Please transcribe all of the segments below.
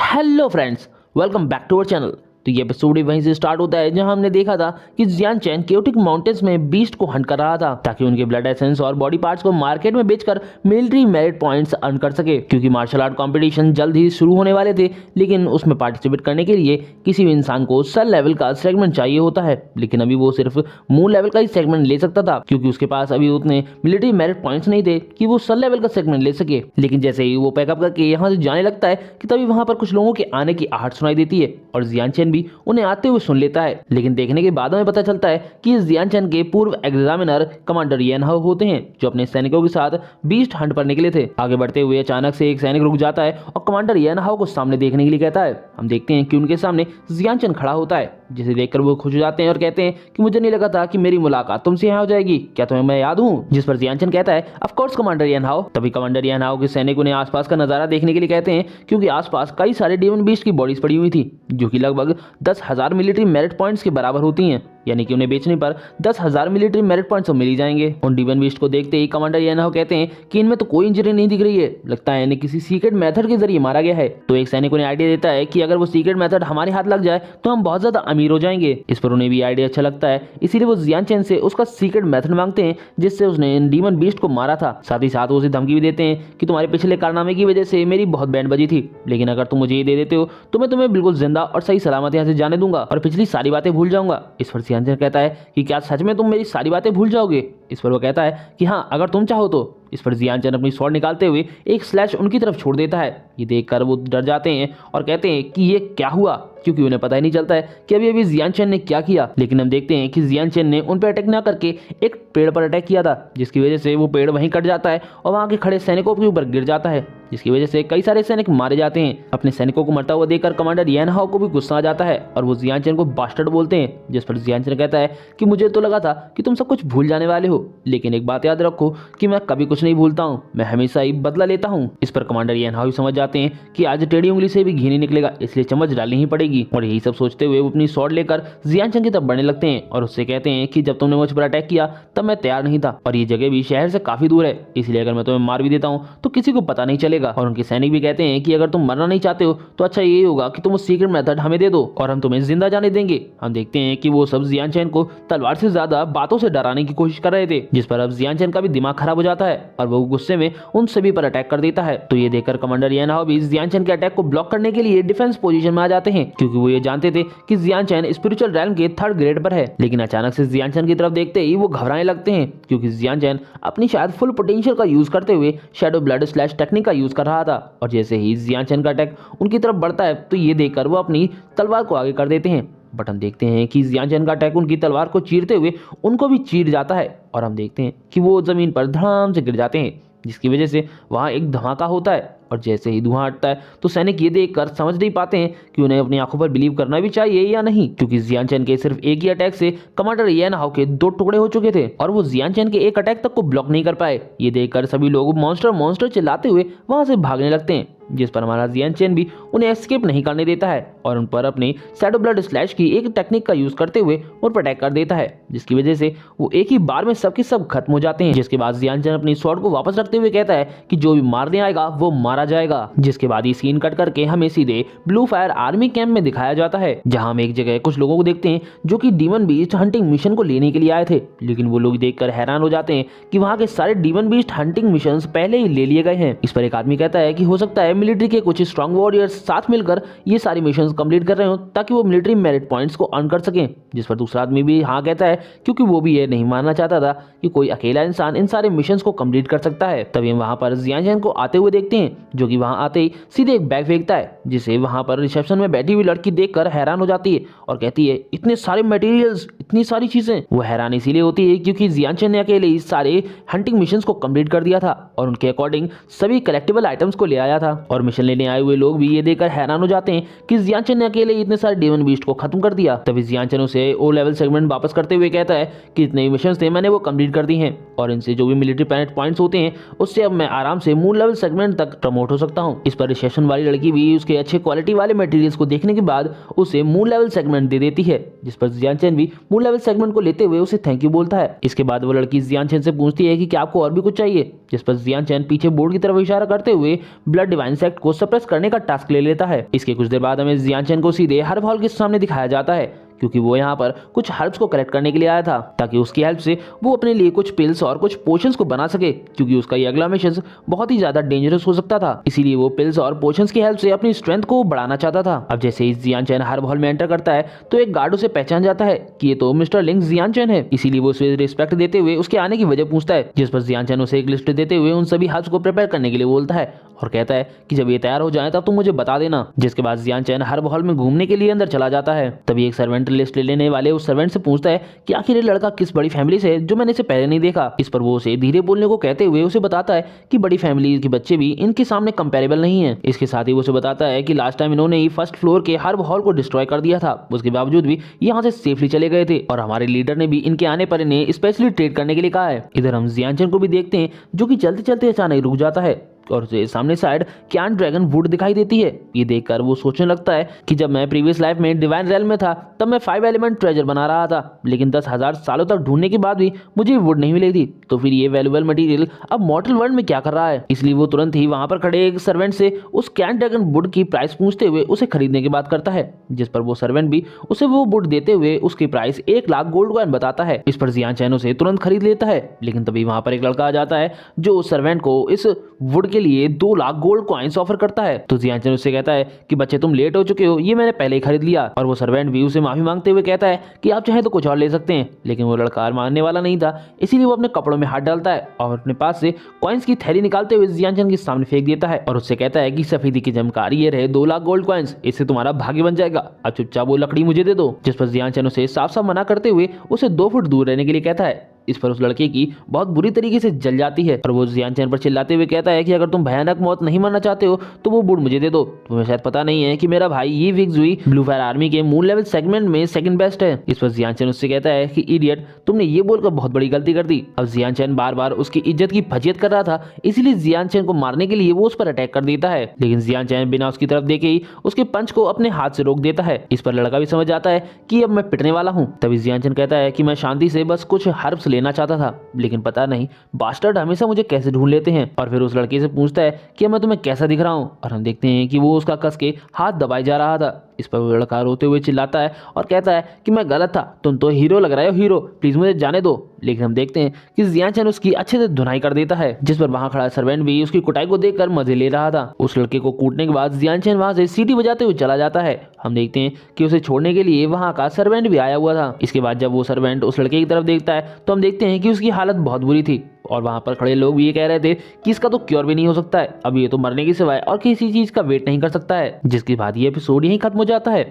Hello friends, welcome back to our channel. तो ये episode वहीं से स्टार्ट होता है जहां हमने देखा था कि जियान चैन केओटिक माउंटेन्स में बीस्ट को हंट कर रहा था ताकि उनके ब्लड एसेंस और बॉडी पार्ट्स को मार्केट में बेचकर मिलिट्री मेरिट पॉइंट्स अर्न कर सके, क्योंकि मार्शल आर्ट कंपटीशन जल्द ही शुरू होने वाले थे। लेकिन उसमें पार्टिसिपेट करने के लिए किसी भी इंसान को सल लेवल का सेगमेंट चाहिए होता है, लेकिन अभी वो सिर्फ मून लेवल का ही सेगमेंट ले सकता था क्योंकि उसके पास अभी उतने मिलिट्री मेरिट पॉइंट्स नहीं थे कि वो सल लेवल का सेगमेंट ले सके। लेकिन जैसे ही वो पैकअप करके यहाँ से जाने लगता है कि तभी वहां पर कुछ लोगों के आने की आहट सुनाई देती है और जियान चैन भी उन्हें आते हुए सुन लेता है। लेकिन देखने के बाद हमें पता चलता है कि जियान चैन के पूर्व एग्जामिनर कमांडर येन हाओ होते हैं, जो अपने सैनिकों के साथ बीस्ट हंट पर निकले थे। आगे बढ़ते हुए अचानक से एक सैनिक रुक जाता है और कमांडर येन हाओ को सामने देखने के लिए कहता है। हम देखते हैं कि उनके सामने जियान चैन खड़ा होता है, जिसे देखकर वो खुश हो जाते हैं और कहते हैं कि मुझे नहीं लगा था कि मेरी मुलाकात तुमसे यहाँ हो जाएगी, क्या तुम्हें मैं याद हूँ? जिस पर जियान चैन कहता है, ऑफ कोर्स कमांडर येन हाओ। तभी कमांडर येन हाओ के सैनिक उन्हें आसपास का नजारा देखने के लिए कहते हैं, क्योंकि आसपास कई सारे डीमन बीस्ट की बॉडीज पड़ी हुई थी जो कि लगभग 10,000 मिलिट्री मेरिट पॉइंट्स के बराबर होती हैं, यानी कि उन्हें बेचने पर 10,000 मिलिट्री मेरिट पॉइंट्स तो मिल ही जाएंगे। उन डीमन बीस्ट को देखते ही कमांडर येन हाओ कहते हैं कि इनमें तो कोई इंजरी नहीं दिख रही है, लगता है इन्हें किसी सीक्रेट मेथड के जरिए मारा गया है। तो एक सैनिक उन्हें आइडिया देता है कि अगर वो सीक्रेट मेथड हमारे हाथ लग जाए तो हम बहुत ज्यादा अमीर हो जाएंगे। इस पर उन्हें भी आइडिया अच्छा लगता है, इसीलिए वो जियान चैन से उसका सीक्रेट मेथड मांगते हैं जिससे उसने इन डीमन बीस्ट को मारा था। साथ ही साथ वो उसे धमकी भी देते हैं कि तुम्हारे पिछले कारनामे की वजह से मेरी बहुत बैंड बजी थी, लेकिन अगर तुम मुझे ये दे देते हो तो मैं तुम्हें बिल्कुल जिंदा और सही सलामत यहाँ से जाने दूंगा और पिछली सारी बातें भूल जाऊंगा। इस पर जियान चैन कहता है कि क्या सच में तुम मेरी सारी बातें भूल जाओगे? इस पर वो कहता है कि हाँ, अगर तुम चाहो तो। इस पर जियान चैन अपनी स्वॉर्ड निकालते हुए एक स्लैश उनकी तरफ छोड़ देता है। ये देखकर वो डर जाते हैं और कहते हैं कि ये क्या हुआ, क्योंकि उन्हें पता ही नहीं चलता है कि अभी अभी जियान चैन ने क्या किया। लेकिन हम देखते हैं कि जियान चैन ने उन पर अटैक ना करके एक पेड़ पर अटैक किया था, जिसकी वजह से वो पेड़ वहीं कट जाता है और वहां के खड़े सैनिकों के ऊपर गिर जाता है, जिसकी वजह से कई सारे सैनिक मारे जाते हैं। अपने सैनिकों को मरता हुआ देखकर कमांडर येन हाओ को भी गुस्सा आ जाता है और वो जियान चैन को बास्टर्ड बोलते हैं। जिस पर जियान चैन कहता है कि मुझे तो लगा था कि तुम सब कुछ भूल जाने वाले हो, लेकिन एक बात याद रखो कि मैं कभी कुछ नहीं भूलता हूँ, मैं हमेशा ही बदला लेता हूँ। इस पर कमांडर येन हाओ समझ जाते हैं कि आज टेढ़ी उंगली से भी घी नहीं निकलेगा, इसलिए चम्मच डालनी ही पड़ेगी। और यही सब सोचते हुए वो अपनी स्वॉर्ड लेकर जियान चैन की तरफ बढ़ने लगते हैं और उससे कहते हैं कि जब तुमने मुझ पर अटैक किया तब मैं तैयार नहीं था और ये जगह भी शहर से काफी दूर है, इसलिए अगर मैं तुम्हें मार भी देता हूँ तो किसी को पता नहीं चलेगा। और उनके सैनिक भी कहते हैं कि अगर तुम मरना नहीं चाहते हो तो अच्छा ये होगा कि तुम वो सीक्रेट मेथड हमें दे दो और हम तुम्हें जिंदा जाने देंगे। हम देखते हैं कि वो सब जियान चैन को तलवार से ज्यादा बातों से डराने की कोशिश कर रहे थे, जिस पर अब जियान चैन का भी दिमाग खराब हो जाता है और वो गुस्से में उन सभी पर अटैक कर देता है। तो ये देखकर कमांडर येन हाओ भी जियान चैन के अटैक को ब्लॉक करने के लिए डिफेंस पोजीशन में आ जाते हैं, क्योंकि वो ये जानते थे कि जियान चैन स्पिरिचुअल रैल्म के 3rd ग्रेड पर है। लेकिन अचानक से जियान चैन की तरफ देखते ही वो घबराने लगते हैं, क्योंकि जियान चैन अपनी शायद फुल पोटेंशियल का यूज करते हुए शैडो ब्लड स्लैश टेक्निक का यूज कर रहा था। और जैसे ही जियान चैन का अटैक उनकी तरफ बढ़ता है तो ये देखकर वो अपनी तलवार को आगे कर देते हैं। बट हम देखते हैं कि जियान चैन का अटैक उनकी तलवार को चीरते हुए उनको भी चीर जाता है और हम देखते हैं कि वो जमीन पर धड़ाम से गिर जाते हैं, जिसकी वजह से वहां एक धमाका होता है। और जैसे ही धुआं हटता है तो सैनिक ये देखकर समझ नहीं पाते हैं कि उन्हें अपनी आंखों पर बिलीव करना भी चाहिए या नहीं, क्योंकि जियान चैन के सिर्फ एक ही अटैक से कमांडर येन हाओ के 2 टुकड़े हो चुके थे और वो जियान चैन के एक अटैक तक को ब्लॉक नहीं कर पाए। ये देखकर सभी लोग मॉन्स्टर मॉन्स्टर चिल्लाते हुए वहां से भागने लगते हैं, जिस पर हमारा जियान चैन भी उन्हें एस्केप नहीं करने देता है और उन पर अपनी शैडो ब्लड स्लैश की एक टेक्निक का यूज करते हुए उन पर अटैक कर देता है, जिसकी वजह से वो एक ही बार में सबके सब खत्म हो जाते हैं। जिसके बाद जियान चैन अपनी स्वॉर्ड को वापस रखते हुए कहता है कि जो भी मारने आएगा वो मारा जाएगा। जिसके बाद ये सीन कट करके हमें सीधे ब्लू फायर आर्मी कैंप में दिखाया जाता है, जहां हम एक जगह कुछ लोगों को देखते हैं जो कि डीमन बीस्ट हंटिंग मिशन को लेने के लिए आए थे। लेकिन वो लोग देखकर हैरान हो जाते हैं कि वहां के सारे डीमन बीस्ट हंटिंग मिशंस पहले ही ले लिए गए हैं। इस पर एक आदमी कहता है कि हो सकता है मिलिट्री के कुछ स्ट्रॉन्ग वॉरियर्स साथ मिलकर ये सारी मिशंस कंप्लीट कर रहे हो ताकि वो मिलिट्री मेरिट पॉइंट्स को अर्न कर सकें। जिस पर दूसरा आदमी भी हाँ कहता है, क्योंकि वो भी ये नहीं मानना चाहता था कि कोई अकेला इंसान इन सारे मिशंस को कंप्लीट कर सकता है। तभी हम वहां पर जियान चैन को आते हुए देखते हैं, जो कि वहां आते ही सीधे एक बैग फेंकता है, जिसे वहां पर रिसेप्शन में बैठी हुई लड़की देखकर हैरान हो जाती है और कहती है इतने सारे मटेरियल्स, इतनी सारी चीजें। वो हैरान इसीलिए होती है क्योंकि जियान चैन ने अकेले ही सारे हंटिंग मिशंस को कंप्लीट कर दिया था और उनके अकॉर्डिंग सभी कलेक्टिबल आइटम्स को ले आया था। और मिशन लेने आए हुए लोग भी ये देखकर हैरान हो जाते हैं कि जियान चैन ने अकेले इतने सारे डेमन बीस्ट को खत्म कर दिया। तभी जियान चैन उसे ओ लेवल सेगमेंट वापस करते हुए कहता है कि इतने मिशन थे मैंने वो कंप्लीट कर दी हैं और इनसे जो भी मिलिट्री प्लैनेट पॉइंट्स होते हैं उससे अब मैं आराम से मून लेवल सेगमेंट तक प्रमोट हो सकता हूँ। इस पर रिसेप्शन वाली लड़की भी उसके अच्छे क्वालिटी वाले मटेरियल्स को देखने के बाद उसे मून लेवल सेगमेंट दे देती है, जिस पर जियान चैन भी मून लेवल सेगमेंट को लेते हुए उसे थैंक यू बोलता है। इसके बाद वो लड़की जियान चैन से पूछती है कि क्या आपको और भी कुछ चाहिए, जिस पर जियान चैन पीछे बोर्ड की तरफ इशारा करते हुए ब्लड डिवाइन सेक्ट को सप्रेस करने का टास्क ले लेता है। इसके कुछ देर बाद हमें जियान चैन को सीधे हर्ब हॉल के सामने दिखाया जाता है, क्योंकि वो यहाँ पर कुछ हर्ब्स को कलेक्ट करने के लिए आया था, ताकि उसकी हेल्प से वो अपने लिए कुछ पिल्स और कुछ पोशंस को बना सके, क्योंकि उसका ये अगला मिशन बहुत ही ज्यादा डेंजरस हो सकता था। इसीलिए वो पिल्स और पोशंस की हेल्प से अपनी स्ट्रेंथ को बढ़ाना चाहता था। अब जैसे ही जियान चैन हर्ब हॉल में एंटर करता है तो एक गार्ड उसे पहचान जाता है कि ये तो मिस्टर लिंग जियान चैन है। इसीलिए वो उसे रिस्पेक्ट देते हुए उसके आने की वजह पूछता है, जिस पर जियान चैन उसे एक लिस्ट देते हुए उन सभी हर्ब्स को प्रिपेयर करने के लिए बोलता है और कहता है कि जब ये तैयार हो जाए तब तुम मुझे बता देना। जिसके बाद जियान चैन हर्ब हॉल में घूमने के लिए अंदर चला जाता है। तभी एक सर्वेंट लिस्ट लेने वाले उस सर्वेंट से पूछता है कि आखिर ये लड़का किस बड़ी फैमिली से है जो मैंने इसे पहले नहीं देखा। इस पर वो उसे धीरे बोलने को कहते हुए उसे बताता है कि बड़ी फैमिली के बच्चे भी इनके सामने कंपेरेबल नहीं है। इसके साथ ही वो उसे बताता है कि लास्ट टाइम इन्होंने ही फर्स्ट फ्लोर के हर्ब हॉल को डिस्ट्रॉय कर दिया था, उसके बावजूद भी यहाँ से सेफली चले गए थे और हमारे लीडर ने भी इनके आने पर इन्हें स्पेशली ट्रेड करने के लिए कहा है। इधर हम जियान चैन को भी देखते हैं जो कि चलते चलते अचानक रुक जाता है और उसे सामने साइड क्यान ड्रैगन वुड दिखाई देती है। ये देखकर वो सोचने लगता है कि जब मैं प्रीवियस लाइफ में डिवाइन रेल में था तब मैं 5 एलिमेंट ट्रेजर बना रहा था, लेकिन 10,000 सालों तक ढूंढने के बाद भी मुझे वुड नहीं मिली थी, तो फिर ये वैल्यूएबल मटेरियल अब मॉर्टल वर्ल्ड में क्या कर रहा है। इसलिए वो तुरंत ही वहां पर खड़े एक सर्वेंट से उस क्यान ड्रैगन वुड की प्राइस पूछते हुए उसे खरीदने की बात करता है, जिस पर वो सर्वेंट भी उसे वो वुड देते हुए उसकी प्राइस 1 लाख गोल्ड कॉइन बताता है। इस पर जियान चैन उसे तुरंत खरीद लेता है, लेकिन तभी वहां पर एक लड़का आ जाता है जो उस सर्वेंट को इस वुड के लिए 2 लाख गोल्ड कॉइन्स ऑफर करता है। तो जियान चैन उससे कहता है कि बच्चे तुम लेट हो चुके हो, ये मैंने पहले ही खरीद लिया। और वो सर्वेंट भी उसे माफी मांगते हुए कहता है कि आप चाहे तो कुछ और ले सकते हैं, लेकिन वो लड़का मानने वाला नहीं था। इसीलिए वो अपने कपड़ों में हाथ डालता है और अपने पास से कॉइन्स की थैली निकालते हुए जियान चैन के सामने फेंक देता है और उससे कहता है कि सफेदी की चमकारी ये रहे 2 लाख गोल्ड कॉइन्स, इससे तुम्हारा भाग्य बन जाएगा, अब चुपचाप वो लकड़ी मुझे दे दो। जिस पर जियान चैन उसे साफ साफ मना करते हुए उसे 2 फुट दूर रहने के लिए कहता है। इस पर उस लड़के की बहुत बुरी तरीके से जल जाती है और वो जियान चैन पर चिल्लाते हुए कहता है कि अगर तुम भयानक मौत नहीं मरना चाहते हो तो वो वुड मुझे दे दो। तुम्हें शायद पता नहीं है कि मेरा भाई ये विग जुई ब्लू फायर आर्मी के मून लेवल सेगमेंट में सेकंड बेस्ट है। इस पर जियान चैन उससे कहता है कि इडियट, तुमने ये बोलकर बहुत बड़ी गलती कर दी। अब जियान चैन बार बार उसकी इज्जत की फजीयत कर रहा था, इसीलिए जियान चैन को मारने के लिए वो उस पर अटैक कर देता है, लेकिन जियान चैन बिना उसकी तरफ देखे ही उसके पंच को अपने हाथ से रोक देता है। इस पर लड़का भी समझ जाता है कि अब मैं पिटने वाला हूँ। तभी जियान चैन कहता है कि मैं शांति से बस कुछ हर्ब्स लेना चाहता था, लेकिन पता नहीं बास्टर्ड हमेशा मुझे कैसे ढूंढ लेते हैं। और फिर उस लड़के से पूछता है कि मैं तुम्हें कैसा दिख रहा हूँ, और हम देखते हैं कि वो उसका कस के हाथ दबाए जा रहा था। इस पर वो लड़का रोते हुए चिल्लाता है और कहता है कि मैं गलत था, तुम तो हीरो लग रहे हो, हीरो प्लीज मुझे जाने दो। लेकिन हम देखते हैं कि जियान चैन उसकी अच्छे से धुनाई कर देता है, जिस पर वहां खड़ा सर्वेंट भी उसकी कुटाई को देखकर मजे ले रहा था। उस लड़के को कूटने के बाद जियान चैन वहां से सीटी बजाते हुए चला जाता है। हम देखते हैं कि उसे छोड़ने के लिए वहां का सर्वेंट भी आया हुआ था। इसके बाद जब वो सर्वेंट उस लड़के की तरफ देखता है तो हम देखते हैं कि उसकी हालत बहुत बुरी थी और वहां पर खड़े लोग भी ये कह रहे थे कि इसका तो क्योर भी नहीं हो सकता है, अब ये तो मरने के सिवाय और किसी चीज का वेट नहीं कर सकता है। जिसके बाद ये एपिसोड यहीं खत्म हो जाता है।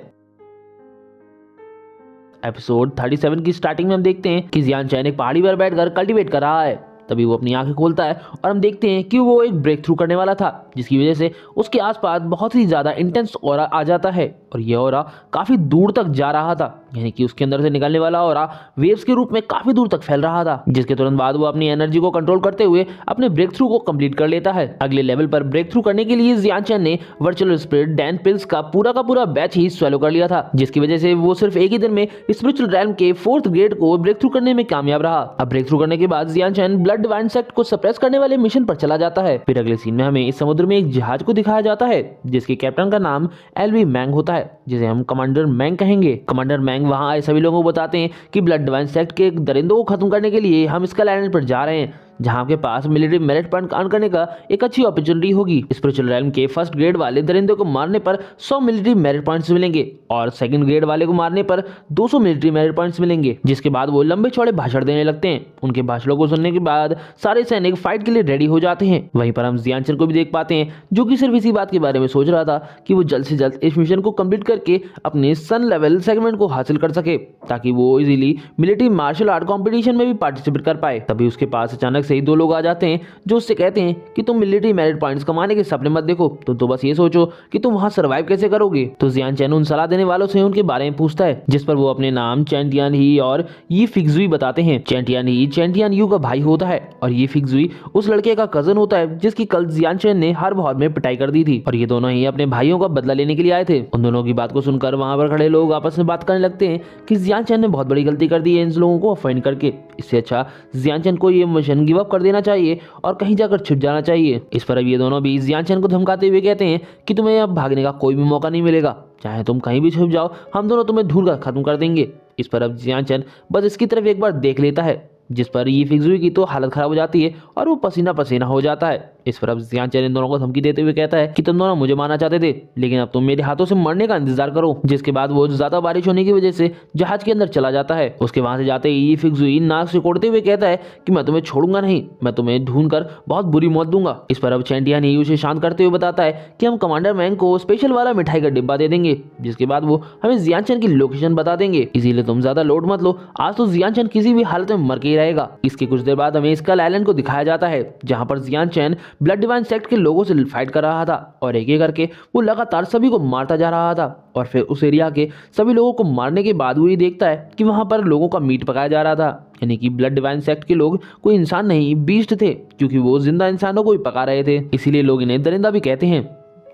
एपिसोड 37 की स्टार्टिंग में हम देखते हैं कि जियान चैन एक पहाड़ी पर बैठकर कल्टीवेट कर रहा है। तभी वो अपनी आंखें खोलता है और हम देखते हैं कि वो एक ब्रेक थ्रू करने वाला था, जिसकी वजह से उसके आसपास बहुत ही ज्यादा इंटेंस ऑरा आ जाता है और ये ऑरा काफी दूर तक जा रहा था, यानी कि उसके अंदर से निकलने वाला ऑरा वेव्स के रूप में काफी दूर तक फैल रहा था। जिसके तुरंत बाद वो अपनी एनर्जी को कंट्रोल करते हुए अपने ब्रेक थ्रू को कंप्लीट कर लेता है। अगले लेवल पर ब्रेक थ्रू करने के लिए जियान चैन ने वर्चुअल स्पिरिट डैन पिल्स का पूरा बैच ही स्वेलो कर लिया था, जिसकी वजह से वो सिर्फ एक ही दिन में स्पिरिचुअल रैल्म के 4th ग्रेड को ब्रेक थ्रू करने में कामयाब रहा। अब ब्रेक थ्रू करने के बाद जियान चैन ब्लड डिवाइन सेक्ट को सप्रेस करने वाले मिशन पर चला जाता है। फिर अगले सीन में हमें इस समुद्र में एक जहाज को दिखाया जाता है जिसके कैप्टन का नाम एलवी मैंग होता है, जिसे हम कमांडर मैंग कहेंगे। कमांडर मैंग वहां आए सभी लोगों को बताते हैं कि ब्लड डिवाइन सेक्ट के दरिंदों को खत्म करने के लिए हम स्कल आइलैंड पर जा रहे हैं, जहां आपके पास मिलिट्री मेरिट पॉइंट अर्न करने का एक अच्छी अपॉर्चुनिटी होगी। स्पिरिचुअल रैल्म के 1st ग्रेड वाले दरिंदे को मारने पर 100 मिलिट्री मेरिट पॉइंट्स मिलेंगे और 2nd ग्रेड वाले को मारने पर 200 मिलिट्री मेरिट पॉइंट्स मिलेंगे। जिसके बाद वो लंबे चौड़े भाषण देने लगते हैं। उनके भाषणों को सुनने के बाद सारे सैनिक फाइट के लिए रेडी हो जाते हैं। वहीं पर हम जियान चैन को भी देख पाते हैं, जो कि सिर्फ इसी बात के बारे में सोच रहा था कि वो जल्द से जल्द इस मिशन को कंप्लीट करके अपने सन लेवल सेगमेंट को हासिल कर सके, ताकि वो easily military martial art competition में भी पार्टिसिपेट कर पाए। तभी उसके पास अचानक से ही 2 लोग आ जाते हैं जो उससे कहते हैं कि तुम मिलिट्री मेरिट पॉइंट्स कमाने के सपने मत देखो, तुम तो बस ये सोचो कि तुम वहां सर्वाइव कैसे करोगे। तो जियान चैन उन सलाह देने वालों से उनके बारे में पूछता है, जिस पर वो अपने नाम चैन टियान ही और ये फिक्जुई बताते हैं। चैन टियान ही चैन टियान यू का भाई होता है और ये फिक्जुई उस लड़के का कजन होता है जिसकी कल जियान चैन ने हर हॉल में पिटाई कर दी थी, और ये दोनों ही अपने भाइयों का बदला लेने के लिए आए थे। उन दोनों की बात को सुनकर वहां पर खड़े लोग आपस में बात करने लगते हैं कि जियान चैन ने बहुत बड़ी गलती कर दी है इन लोगों को ऑफेंड करके, इससे अच्छा जियान चैन को ये मिशन गिव गिव अप कर देना चाहिए और कहीं जाकर छिप जाना चाहिए। इस पर अब ये दोनों भी जियान चैन को धमकाते हुए कहते हैं कि तुम्हें अब भागने का कोई भी मौका नहीं मिलेगा, चाहे तुम कहीं भी छुप जाओ, हम दोनों तुम्हें ढूंढ कर खत्म कर देंगे। इस पर अब जियान चैन बस इसकी तरफ एक बार देख लेता है, जिस पर ये फिक्सुई की तो हालत खराब हो जाती है और वो पसीना पसीना हो जाता है। इस पर अब जियान चैन इन दोनों को धमकी देते हुए कहता है कि तुम दोनों मुझे मारना चाहते थे, लेकिन अब तुम मेरे हाथों से मरने का इंतजार करो। जिसके बाद वो ज्यादा बारिश होने की वजह से जहाज के अंदर चला जाता है। उसके वहां से जाते ही फिक्सुई नाक से कोड़ते हुए कहता है कि मैं तुम्हें छोड़ूंगा नहीं, मैं तुम्हें ढूंढ कर बहुत बुरी मौत दूंगा। इस पर अब चैंटियान ही उसे शांत करते हुए बताता है कि हम कमांडर मैंग को स्पेशल वाला मिठाई का डिब्बा दे देंगे, जिसके बाद वो हमें जियान चैन की लोकेशन बता देंगे, इसीलिए तुम ज्यादा लोड मत लो, आज तो जियान चैन किसी भी हालत में मर के ही रहेगा। इसके कुछ देर बाद हमें स्कल आइलैंड को दिखाया जाता है, जहां पर जियान चैन ब्लड डिवाइन सेक्ट के लोगों से फाइट कर रहा था और एक एक करके वो लगातार सभी को मारता जा रहा था। और फिर उस एरिया के सभी लोगों को मारने के बाद वो ये देखता है कि वहां पर लोगों का मीट पकाया जा रहा था, यानी कि ब्लड डिवाइन सेक्ट के लोग कोई इंसान नहीं बीस्ट थे, क्योंकि वो जिंदा इंसानों को ही पका रहे थे, इसीलिए लोग इन्हें दरिंदा भी कहते हैं।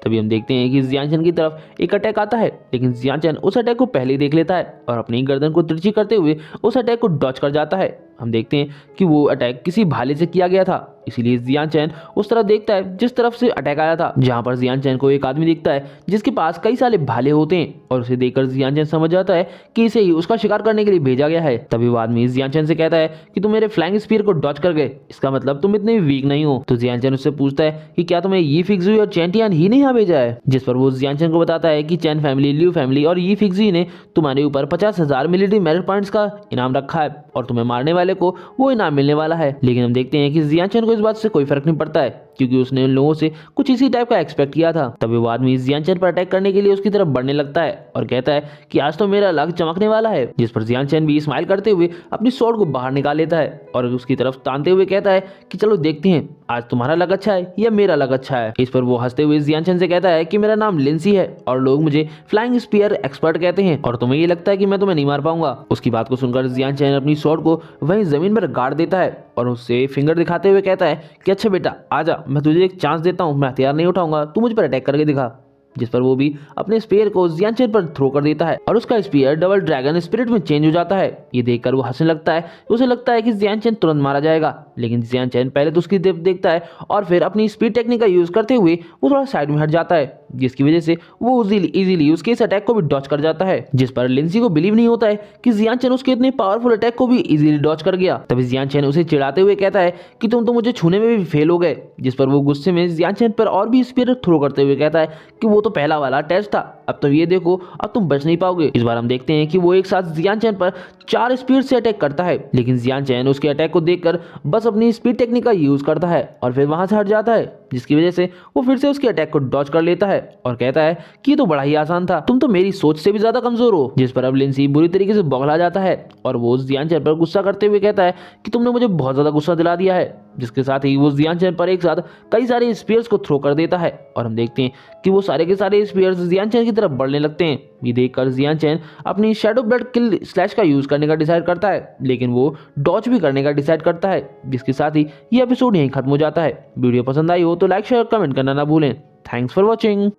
तभी हम देखते हैं कि जियान चैन की तरफ एक अटैक आता है, लेकिन जियान चैन उस अटैक को पहले ही देख लेता है और अपनी गर्दन को तिरछी करते हुए उस अटैक को डॉच कर जाता है। हम देखते हैं कि वो अटैक किसी भाले से किया गया था, इसीलिए जियान चैन उस तरफ देखता है जिस तरफ से अटैक आया था, जहां पर जियान चैन को एक आदमी दिखता है जिसके पास कई सारे भाले होते हैं और उसे देखकर जियान चैन समझ जाता है कि इसे ही उसका शिकार करने के लिए भेजा गया है। तभी वो आदमी जियान चैन से कहता है कि तुम मेरे फ्लाइंग स्पीयर को डॉच कर गए, इसका मतलब तुम इतने वीक नहीं हो। तो जियान चैन उससे पूछता है कि क्या तुम्हें ये फिक्सुई और चैंटियान ही नहीं यहाँ भेजा है, जिस पर वो जियान चैन को बताता है कि चैन फैमिली, लियू फैमिली और ये फिक्सुई ने तुम्हारे ऊपर 50,000 मिलिट्री मेरिट पॉइंट्स का इनाम रखा है और तुम्हें मारने वाले को वो इनाम मिलने वाला है। लेकिन हम देखते हैं कि जियान चैन को इस बात से कोई फर्क नहीं पड़ता है, क्योंकि उसने उन लोगों से कुछ इसी टाइप का एक्सपेक्ट किया था। तभी वो आदमी जियान चैन पर अटैक करने के लिए उसकी तरफ बढ़ने लगता है और कहता है कि आज तो मेरा लक चमकने वाला है, जिस पर जियान चैन भी स्माइल करते हुए अपनी स्वॉर्ड को बाहर निकाल लेता है और उसकी तरफ तानते हुए कहता है कि चलो देखते हैं आज तुम्हारा लक अच्छा है या मेरा लक अच्छा है। इस पर वो हंसते हुए जियान चैन से कहता है कि मेरा नाम लिंसी है और लोग मुझे फ्लाइंग स्पीयर एक्सपर्ट कहते हैं और तुम्हें ये लगता है कि मैं तुम्हें नहीं मार पाऊंगा। उसकी बात को सुनकर जियान चैन अपनी स्वॉर्ड को वहीं जमीन पर गाड़ देता है और उससे फिंगर दिखाते हुए कहता है कि अच्छा बेटा आजा, मैं तुझे एक चांस देता हूँ, मैं हथियार नहीं उठाऊंगा, तू मुझ पर अटैक करके दिखा। जिस पर वो भी अपने स्पीयर को जियान चैन पर थ्रो कर देता है और उसका स्पीयर डबल ड्रैगन स्पिरिट में चेंज हो जाता है। ये देखकर वो हंसने लगता है, उसे लगता है कि जियान चैन तुरंत मारा जाएगा, लेकिन जियान चैन पहले तो उसकी देखता है और फिर अपनी स्पीड टेक्निक का यूज करते हुए वो थोड़ा साइड में हट जाता है, जिसकी वजह से वो इजीली उसके इस अटैक को भी डॉच कर जाता है। जिस पर लिंसी को बिलीव नहीं होता है कि जियान चैन उसके इतने पावरफुल अटैक को भी इजीली डॉच कर गया। तभी जियान चैन उसे चिढ़ाते हुए कहता है कि तुम तो मुझे छूने में भी फेल हो गए। जिस पर वो गुस्से में जियान चैन पर और भी स्पीयर थ्रो करते हुए कहता है कि वो तो पहला वाला टेस्ट था, अब तो ये देखो अब तुम बच नहीं पाओगे। इस बार हम देखते हैं कि वो एक साथ जियान चैन पर 4 स्पीड से अटैक करता है, लेकिन जियान चैन उसके अटैक को देखकर बस अपनी स्पीड टेक्निक का यूज करता है और फिर वहां से हट जाता है, जिसकी वजह से वो फिर से उसके अटैक को डॉच कर लेता है और कहता है कि ये तो बड़ा ही आसान था, तुम तो मेरी सोच से भी ज्यादा कमजोर हो। जिस पर अब लिंसी बुरी तरीके से बौखला जाता है और वो जियान चैन पर गुस्सा करते हुए कहता है कि तुमने मुझे बहुत ज्यादा गुस्सा दिला दिया है। जिसके साथ ही वो जियान चैन पर एक साथ कई सारे स्पीयर्स को थ्रो कर देता है और हम देखते हैं कि वो सारे के सारे स्पीयर्स जियान चैन की तरफ बढ़ने लगते हैं। ये देखकर जियान चैन अपनी शैडो ब्लड किल स्लैश का यूज करने का डिसाइड करता है, लेकिन वो डॉच भी करने का डिसाइड करता है। जिसके साथ ही ये एपिसोड यहीं खत्म हो जाता है। वीडियो पसंद आई हो तो लाइक शेयर कमेंट करना ना भूलें। Thanks for watching.